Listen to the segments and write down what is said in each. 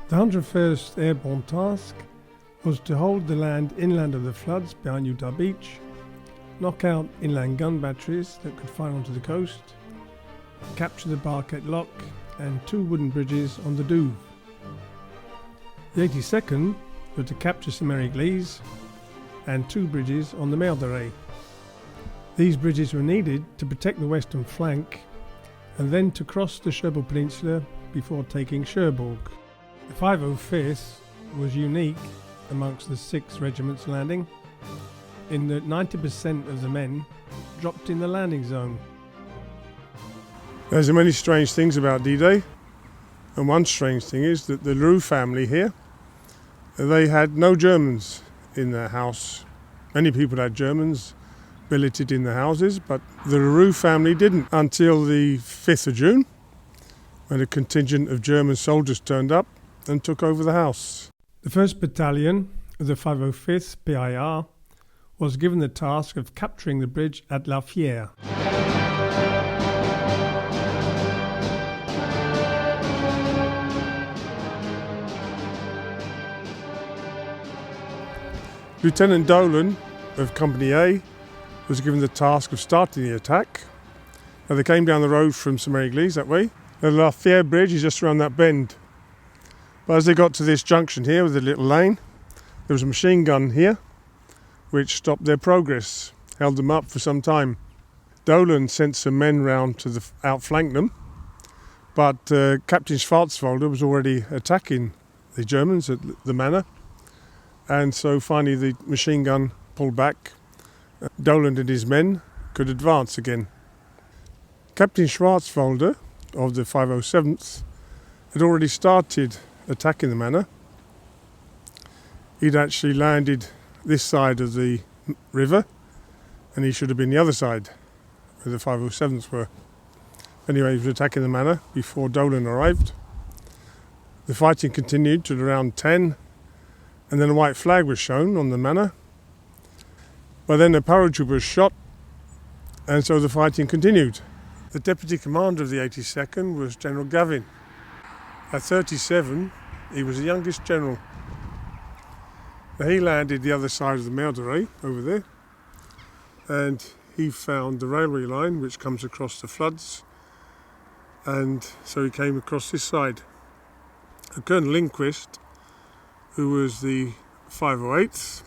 The 101st Airborne task was to hold the land inland of the floods behind Utah Beach, knock out inland gun batteries that could fire onto the coast, capture the Burgett Lock and 2 wooden bridges on the Douve. The 82nd were to capture Sainte Mère eglise and 2 bridges on the Mulberries. These bridges were needed to protect the western flank and then to cross the Cherbourg Peninsula before taking Cherbourg. The 505th was unique amongst the 6 regiments landing in that 90% of the men dropped in the landing zone. There's many strange things about D-Day, and one strange thing is that the Leroux family here, they had no Germans in their house. Many people had Germans billeted in the houses, but the Leroux family didn't until the 5th of June, when a contingent of German soldiers turned up and took over the house. The 1st Battalion of the 505th PIR was given the task of capturing the bridge at La Fiere. Lieutenant Dolan of Company A was given the task of starting the attack. Now they came down the road from Sainte Mère eglise that way. The La Fiere bridge is just around that bend. But as they got to this junction here with a little lane, there was a machine gun here which stopped their progress, held them up for some time. Dolan sent some men round to outflank them, but Captain Schwarzwälder was already attacking the Germans at the manor, and so finally the machine gun pulled back. Dolan and his men could advance again. Captain Schwarzwälder of the 507th had already started attacking the manor. He'd actually landed this side of the river, and he should have been the other side where the 507th were. Anyway, he was attacking the manor before Dolan arrived. The fighting continued till around 10, and then a white flag was shown on the manor. But then a paratrooper was shot, and so the fighting continued. The deputy commander of the 82nd was General Gavin. At 37, he was the youngest general. Now, he landed the other side of the Mulberries over there, and he found the railway line which comes across the floods, and so he came across this side. Colonel Lindquist, who was the 508th,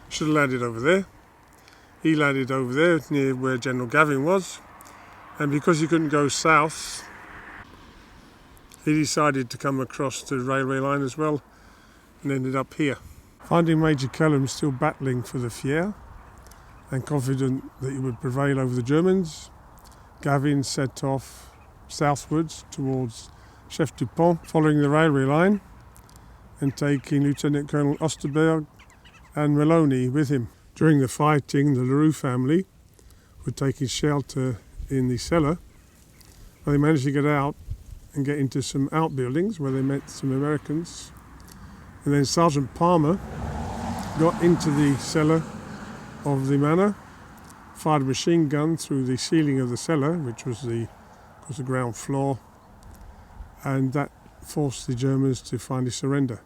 should have landed over there. He landed over there near where General Gavin was, and because he couldn't go south, he decided to come across the railway line as well and ended up here. Finding Major Kellum still battling for the Fiere and confident that he would prevail over the Germans, Gavin set off southwards towards Chef du Pont, following the railway line and taking Lieutenant Colonel Osterberg and Maloney with him. During the fighting, the Leroux family were taking shelter in the cellar, and they managed to get out and get into some outbuildings where they met some Americans. And then Sergeant Palmer got into the cellar of the manor, fired a machine gun through the ceiling of the cellar, which was the ground floor, and that forced the Germans to finally surrender.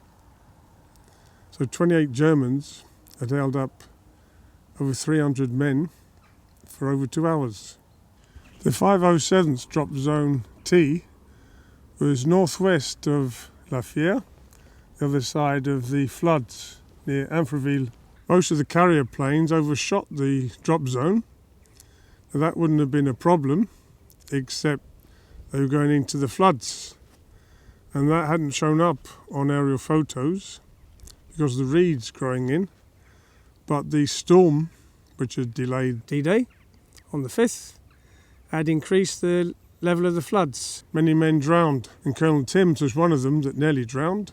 So 28 Germans had held up over 300 men for over 2 hours. The 507th drop zone T was northwest of La Fiere, the other side of the floods near Angoville. Most of the carrier planes overshot the drop zone. Now, that wouldn't have been a problem, except they were going into the floods, and that hadn't shown up on aerial photos because the reeds growing in. But the storm, which had delayed D-Day on the 5th, had increased the level of the floods. Many men drowned, and Colonel Timms was one of them that nearly drowned.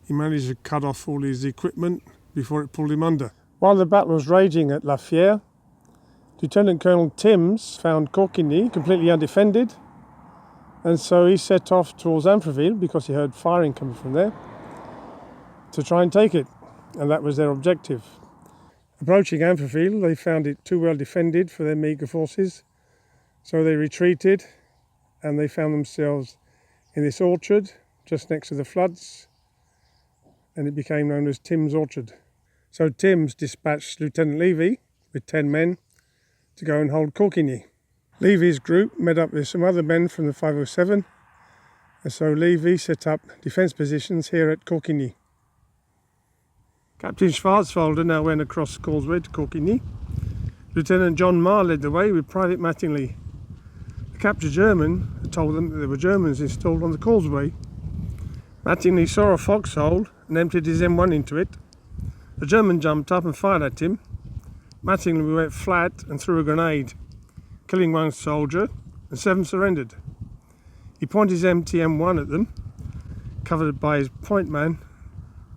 He managed to cut off all his equipment before it pulled him under. While the battle was raging at La Fiere, Lieutenant Colonel Timms found Cauquingny completely undefended, and so he set off towards Angoville because he heard firing coming from there to try and take it, and that was their objective. Approaching Angoville, they found it too well defended for their meagre forces, so they retreated, and they found themselves in this orchard just next to the floods, and it became known as Tim's Orchard. So Tim's dispatched Lieutenant Levy with 10 men to go and hold Cauquingny. Levy's group met up with some other men from the 507, and so Levy set up defence positions here at Cauquingny. Captain Schwarzwälder now went across the causeway to Cauquingny. Lieutenant John Marr led the way with Private Mattingly. The captured German had told them that there were Germans installed on the causeway. Mattingly saw a foxhole and emptied his M1 into it. The German jumped up and fired at him. Mattingly went flat and threw a grenade, killing one soldier, and 7 surrendered. He pointed his empty M1 at them, covered by his point man,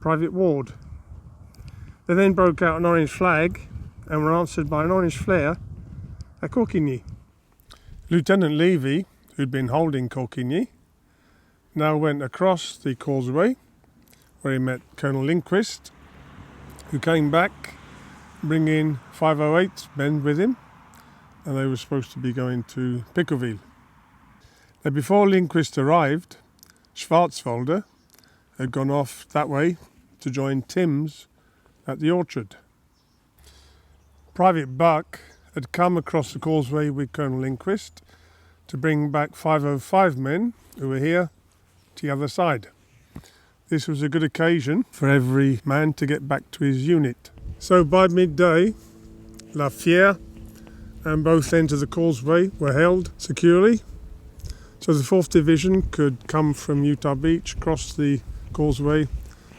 Private Ward. They then broke out an orange flag and were answered by an orange flare at Cauquingny. Lieutenant Levy, who'd been holding Cauquingny, now went across the causeway where he met Colonel Lindquist, who came back bringing 508 men with him, and they were supposed to be going to Pickerville. Now, before Lindquist arrived, Schwarzwälder had gone off that way to join Tim's at the orchard. Private Buck had come across the causeway with Colonel Lindquist to bring back 505 men who were here to the other side. This was a good occasion for every man to get back to his unit. So by midday, Fiere and both ends of the causeway were held securely, so the 4th Division could come from Utah Beach, cross the causeway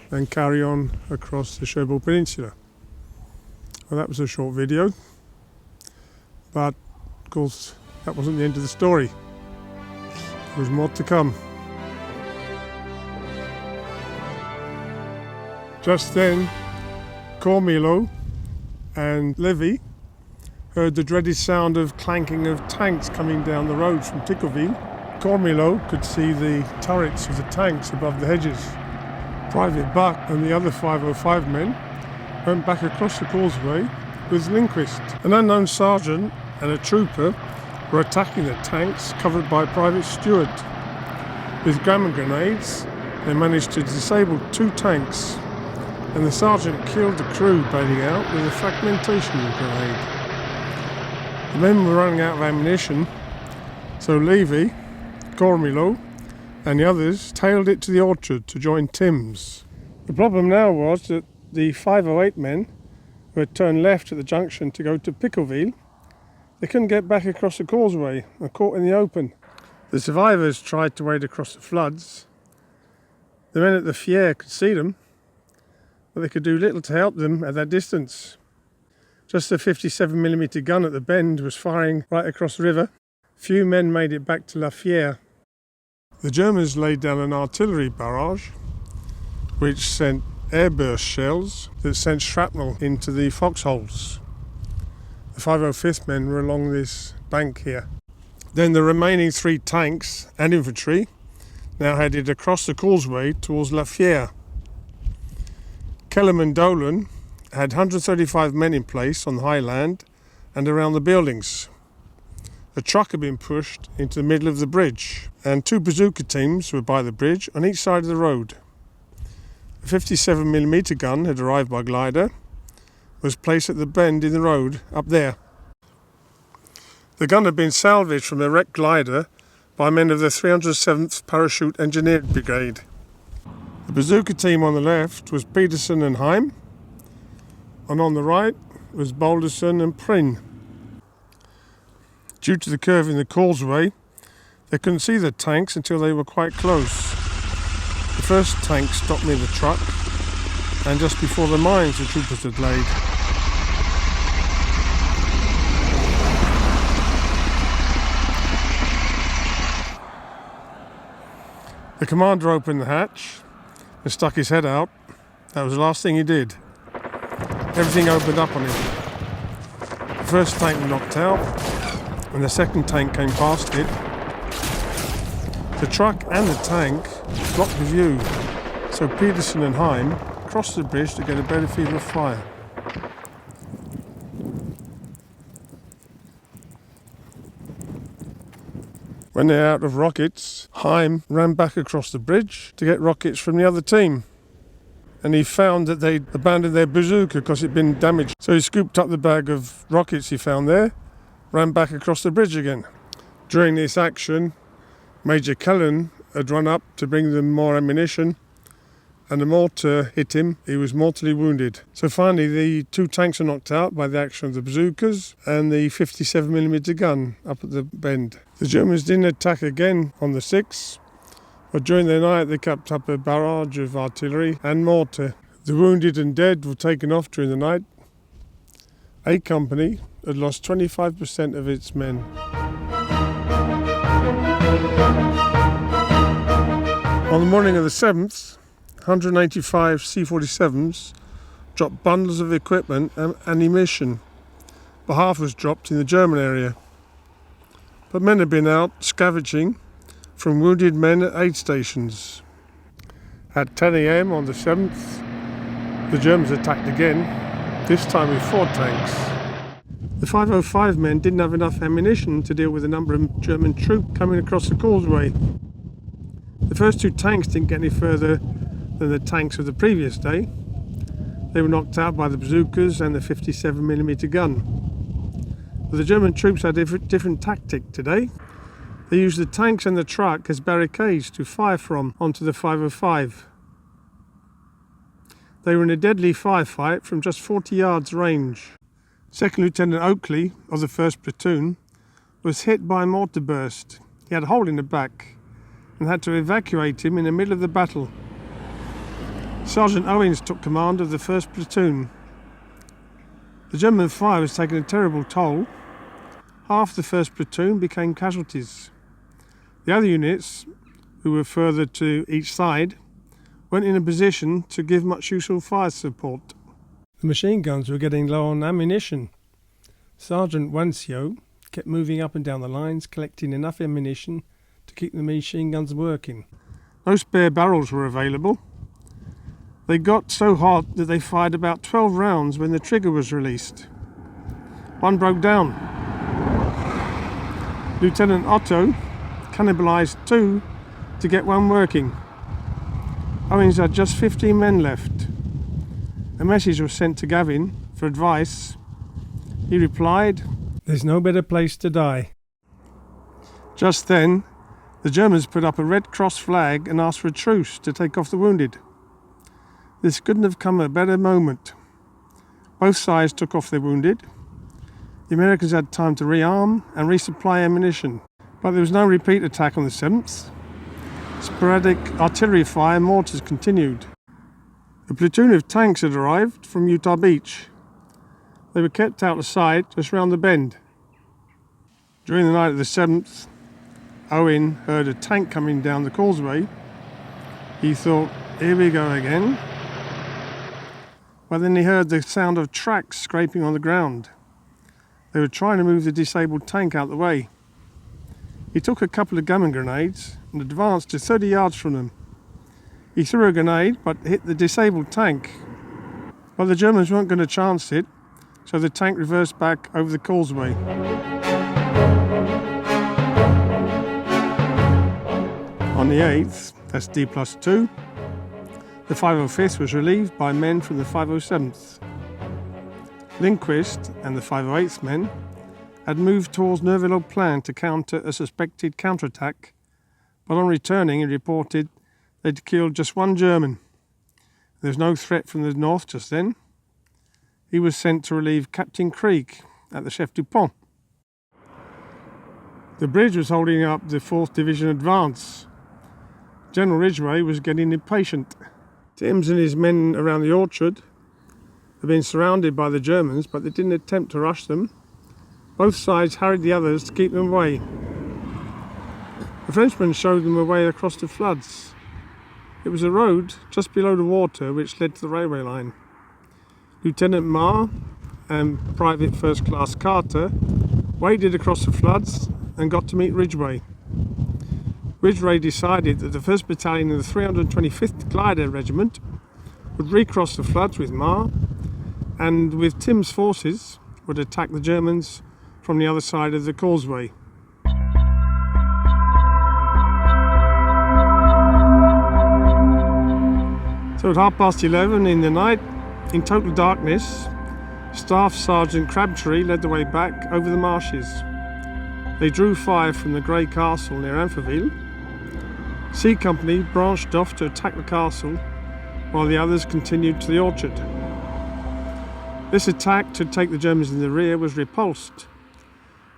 and carry on across the Cherbourg Peninsula. Well, that was a short video, but of course that wasn't the end of the story. There was more to come. Just then, Cormilo and Levy heard the dreaded sound of clanking of tanks coming down the road from Pickerville. Cormilo could see the turrets of the tanks above the hedges. Private Buck and the other 505 men went back across the causeway with Lindquist. An unknown sergeant and a trooper were attacking the tanks covered by Private Stewart. With gammon grenades, they managed to disable 2 tanks, and the sergeant killed the crew bailing out with a fragmentation grenade. The men were running out of ammunition, so Levy, Cormilo and the others tailed it to the orchard to join Tim's. The problem now was that the 508 men, who had turned left at the junction to go to Pickerville, they couldn't get back across the causeway and were caught in the open. The survivors tried to wade across the floods. The men at the Fiere could see them, but they could do little to help them at that distance. Just a 57mm gun at the bend was firing right across the river. Few men made it back to La Fiere. The Germans laid down an artillery barrage, which sent airburst shells that sent shrapnel into the foxholes. The 505th men were along this bank here. Then the remaining 3 tanks and infantry now headed across the causeway towards La Fiere. Kellerman Dolan had 135 men in place on the high land and around the buildings. A truck had been pushed into the middle of the bridge, and 2 bazooka teams were by the bridge on each side of the road. A 57mm gun had arrived by glider, was placed at the bend in the road up there. The gun had been salvaged from a wrecked glider by men of the 307th Parachute Engineered Brigade. The bazooka team on the left was Peterson and Heim, and on the right was Balderson and Prynne. Due to the curve in the causeway, they couldn't see the tanks until they were quite close. The first tank stopped near the truck, and just before the mines the troopers had laid. The commander opened the hatch and stuck his head out. That was the last thing he did. Everything opened up on him. The first tank knocked out, and the second tank came past it. The truck and the tank blocked the view, so Peterson and Heim crossed the bridge to get a better field of fire. When they were out of rockets, Heim ran back across the bridge to get rockets from the other team. and he found that they'd abandoned their bazooka because it'd been damaged. So he scooped up the bag of rockets he found there, ran back across the bridge again. During this action, Major Cullen had run up to bring them more ammunition, and the mortar hit him. He was mortally wounded. So finally the 2 tanks were knocked out by the action of the bazookas and the 57mm gun up at the bend. The Germans didn't attack again on the 6th, but during the night they kept up a barrage of artillery and mortar. The wounded and dead were taken off during the night. A company had lost 25% of its men. On the morning of the 7th, 185 C-47s dropped bundles of equipment and ammunition, but half was dropped in the German area. But men had been out scavenging from wounded men at aid stations. At 10 a.m. on the 7th, the Germans attacked again, this time with 4 tanks. The 505 men didn't have enough ammunition to deal with the number of German troops coming across the causeway. The first 2 tanks didn't get any further than the tanks of the previous day. They were knocked out by the bazookas and the 57mm gun. But the German troops had a different tactic today. They used the tanks and the truck as barricades to fire from onto the 505. They were in a deadly firefight from just 40 yards range. Second Lieutenant Oakley of the 1st Platoon was hit by a mortar burst. He had a hole in the back and had to evacuate him in the middle of the battle. Sergeant Owens took command of the 1st Platoon. The German fire was taking a terrible toll. Half the 1st Platoon became casualties. The other units, who were further to each side, weren't in a position to give much useful fire support. The machine guns were getting low on ammunition. Sergeant Wancio kept moving up and down the lines, collecting enough ammunition to keep the machine guns working. No spare barrels were available. They got so hot that they fired about 12 rounds when the trigger was released. One broke down. Lieutenant Otto cannibalized 2 to get one working. Owens had just 15 men left. A message was sent to Gavin for advice. He replied, "There's no better place to die." Just then, the Germans put up a Red Cross flag and asked for a truce to take off the wounded. This couldn't have come at a better moment. Both sides took off their wounded. The Americans had time to rearm and resupply ammunition, but there was no repeat attack on the 7th. Sporadic artillery fire and mortars continued. A platoon of tanks had arrived from Utah Beach. They were kept out of sight just round the bend. During the night of the 7th, Owen heard a tank coming down the causeway. He thought, "Here we go again." But then he heard the sound of tracks scraping on the ground. They were trying to move the disabled tank out the way. He took a couple of gum grenades and advanced to 30 yards from them. He threw a grenade but hit the disabled tank. But the Germans weren't going to chance it, so the tank reversed back over the causeway. On the 8th, that's D+2, the 505th was relieved by men from the 507th. Lindquist and the 508th men had moved towards Neuville Plan to counter a suspected counterattack, but on returning he reported they'd killed just 1 German. There was no threat from the north just then. He was sent to relieve Captain Creek at the Chef du Pont. The bridge was holding up the 4th Division advance. General Ridgway was getting impatient. Timms and his men around the orchard had been surrounded by the Germans, but they didn't attempt to rush them. Both sides harried the others to keep them away. The Frenchmen showed them a way across the floods. It was a road just below the water which led to the railway line. Lieutenant Marr and Private First Class Carter waded across the floods and got to meet Ridgway. Ridgway decided that the 1st Battalion of the 325th Glider Regiment would recross the floods with Marr, and with Tim's forces would attack the Germans from the other side of the causeway. So at 11:30 in the night, in total darkness, Staff Sergeant Crabtree led the way back over the marshes. They drew fire from the grey castle near Angoville. C Company branched off to attack the castle, while the others continued to the orchard. This attack to take the Germans in the rear was repulsed.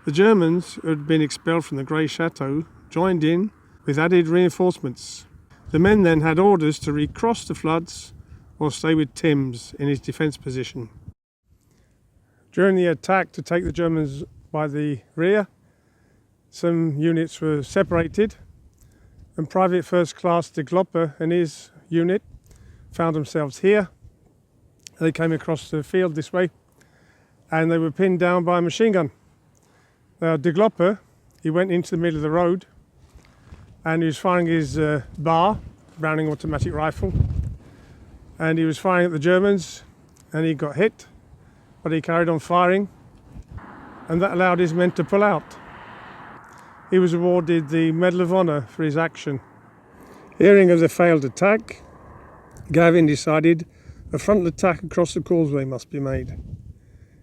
The Germans, who had been expelled from the Grey Chateau, joined in with added reinforcements. The men then had orders to recross the floods or stay with Timms in his defence position. During the attack to take the Germans by the rear, some units were separated, and Private First Class de Glopper and his unit found themselves here. They came across the field this way, and they were pinned down by a machine gun. Now, de Glopper, he went into the middle of the road, and he was firing his Browning automatic rifle, and he was firing at the Germans, and he got hit, but he carried on firing, and that allowed his men to pull out. He was awarded the Medal of Honour for his action. Hearing of the failed attack, Gavin decided a frontal attack across the causeway must be made.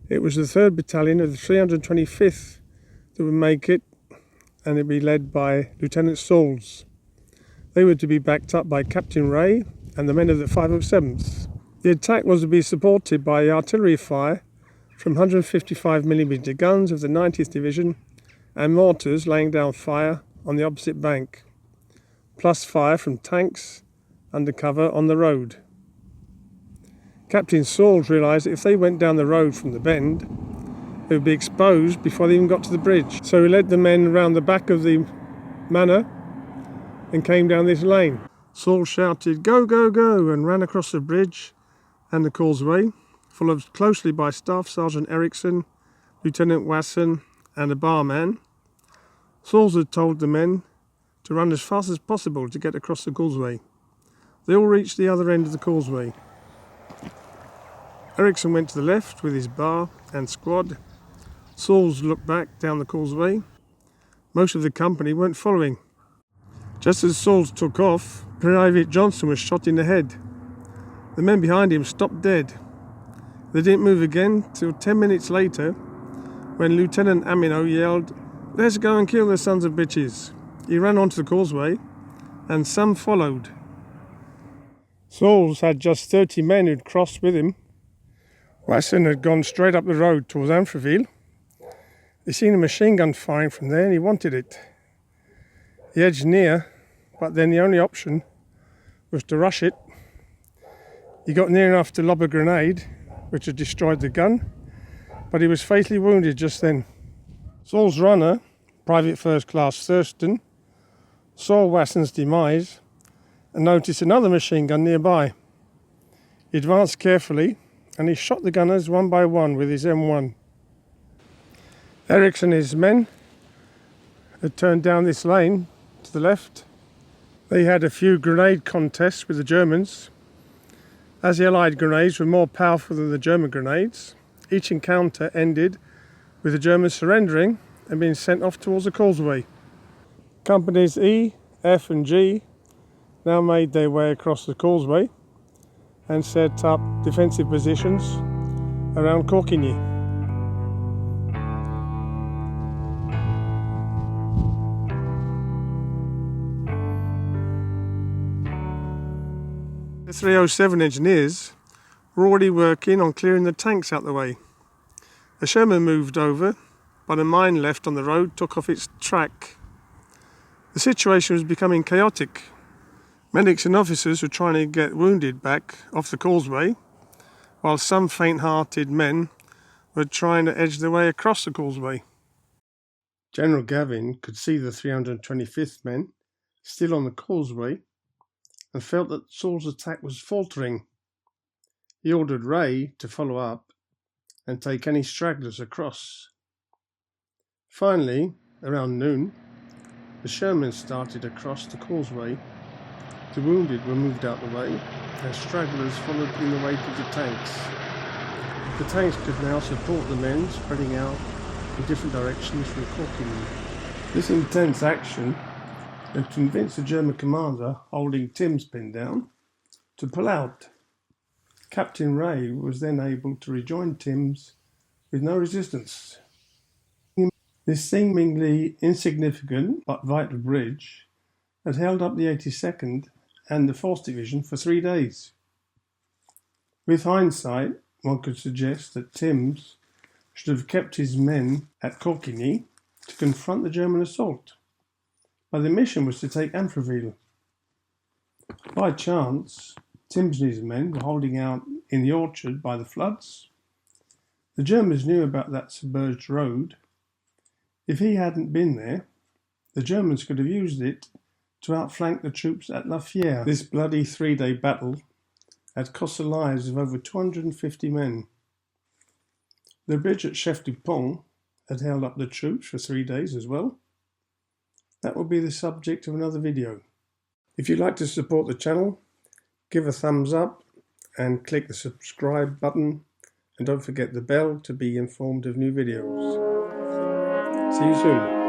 It was the 3rd Battalion of the 325th that would make it, and it would be led by Lieutenant Sauls. They were to be backed up by Captain Wray and the men of the 507th. The attack was to be supported by artillery fire from 155mm guns of the 90th Division and mortars laying down fire on the opposite bank, plus fire from tanks under cover on the road. Captain Sauls realised that if they went down the road from the bend, they would be exposed before they even got to the bridge. So he led the men round the back of the manor and came down this lane. Sauls shouted, "Go, go, go," and ran across the bridge and the causeway, followed closely by Staff Sergeant Ericsson, Lieutenant Wasson and a barman. Sauls had told the men to run as fast as possible to get across the causeway. They all reached the other end of the causeway. Ericsson went to the left with his bar and squad. Sauls looked back down the causeway. Most of the company weren't following. Just as Sauls took off, Private Johnson was shot in the head. The men behind him stopped dead. They didn't move again till 10 minutes later, when Lieutenant Amino yelled, "Let's go and kill the sons of bitches." He ran onto the causeway, and some followed. Sauls had just 30 men who'd crossed with him. Wasson had gone straight up the road towards Angoville. He seen a machine gun firing from there and he wanted it. He edged near, but then the only option was to rush it. He got near enough to lob a grenade, which had destroyed the gun, but he was fatally wounded just then. Saul's runner, Private First Class Thurston, saw Wasson's demise and noticed another machine gun nearby. He advanced carefully and he shot the gunners one by one with his M1. Ericsson and his men had turned down this lane to the left. They had a few grenade contests with the Germans. As the Allied grenades were more powerful than the German grenades, each encounter ended with the Germans surrendering and being sent off towards the causeway. Companies E, F and G now made their way across the causeway and set up defensive positions around Cauquingny. The 307 engineers were already working on clearing the tanks out the way. A Sherman moved over, but a mine left on the road took off its track. The situation was becoming chaotic. Medics and officers were trying to get wounded back off the causeway, while some faint-hearted men were trying to edge their way across the causeway. General Gavin could see the 325th men still on the causeway and felt that Saul's attack was faltering. He ordered Wray to follow up and take any stragglers across. Finally, around noon, the Sherman started across the causeway. The wounded were moved out the way, and stragglers followed in the wake of the tanks. The tanks could now support the men spreading out in different directions from Cauquingny. This intense action had convinced the German commander holding Timms pinned down to pull out. Captain Wray was then able to rejoin Timms with no resistance. This seemingly insignificant but vital bridge had held up the 82nd and the Force Division for 3 days. With hindsight, one could suggest that Timms should have kept his men at Cauquingny to confront the German assault, but the mission was to take Merville. By chance, Timms and his men were holding out in the orchard by the floods. The Germans knew about that submerged road. If he hadn't been there, the Germans could have used it to outflank the troops at Fiere. This bloody 3-day battle had cost the lives of over 250 men. The bridge at Chef du Pont had held up the troops for 3 days as well. That will be the subject of another video. If you'd like to support the channel, give a thumbs up and click the subscribe button, and don't forget the bell to be informed of new videos. See you soon.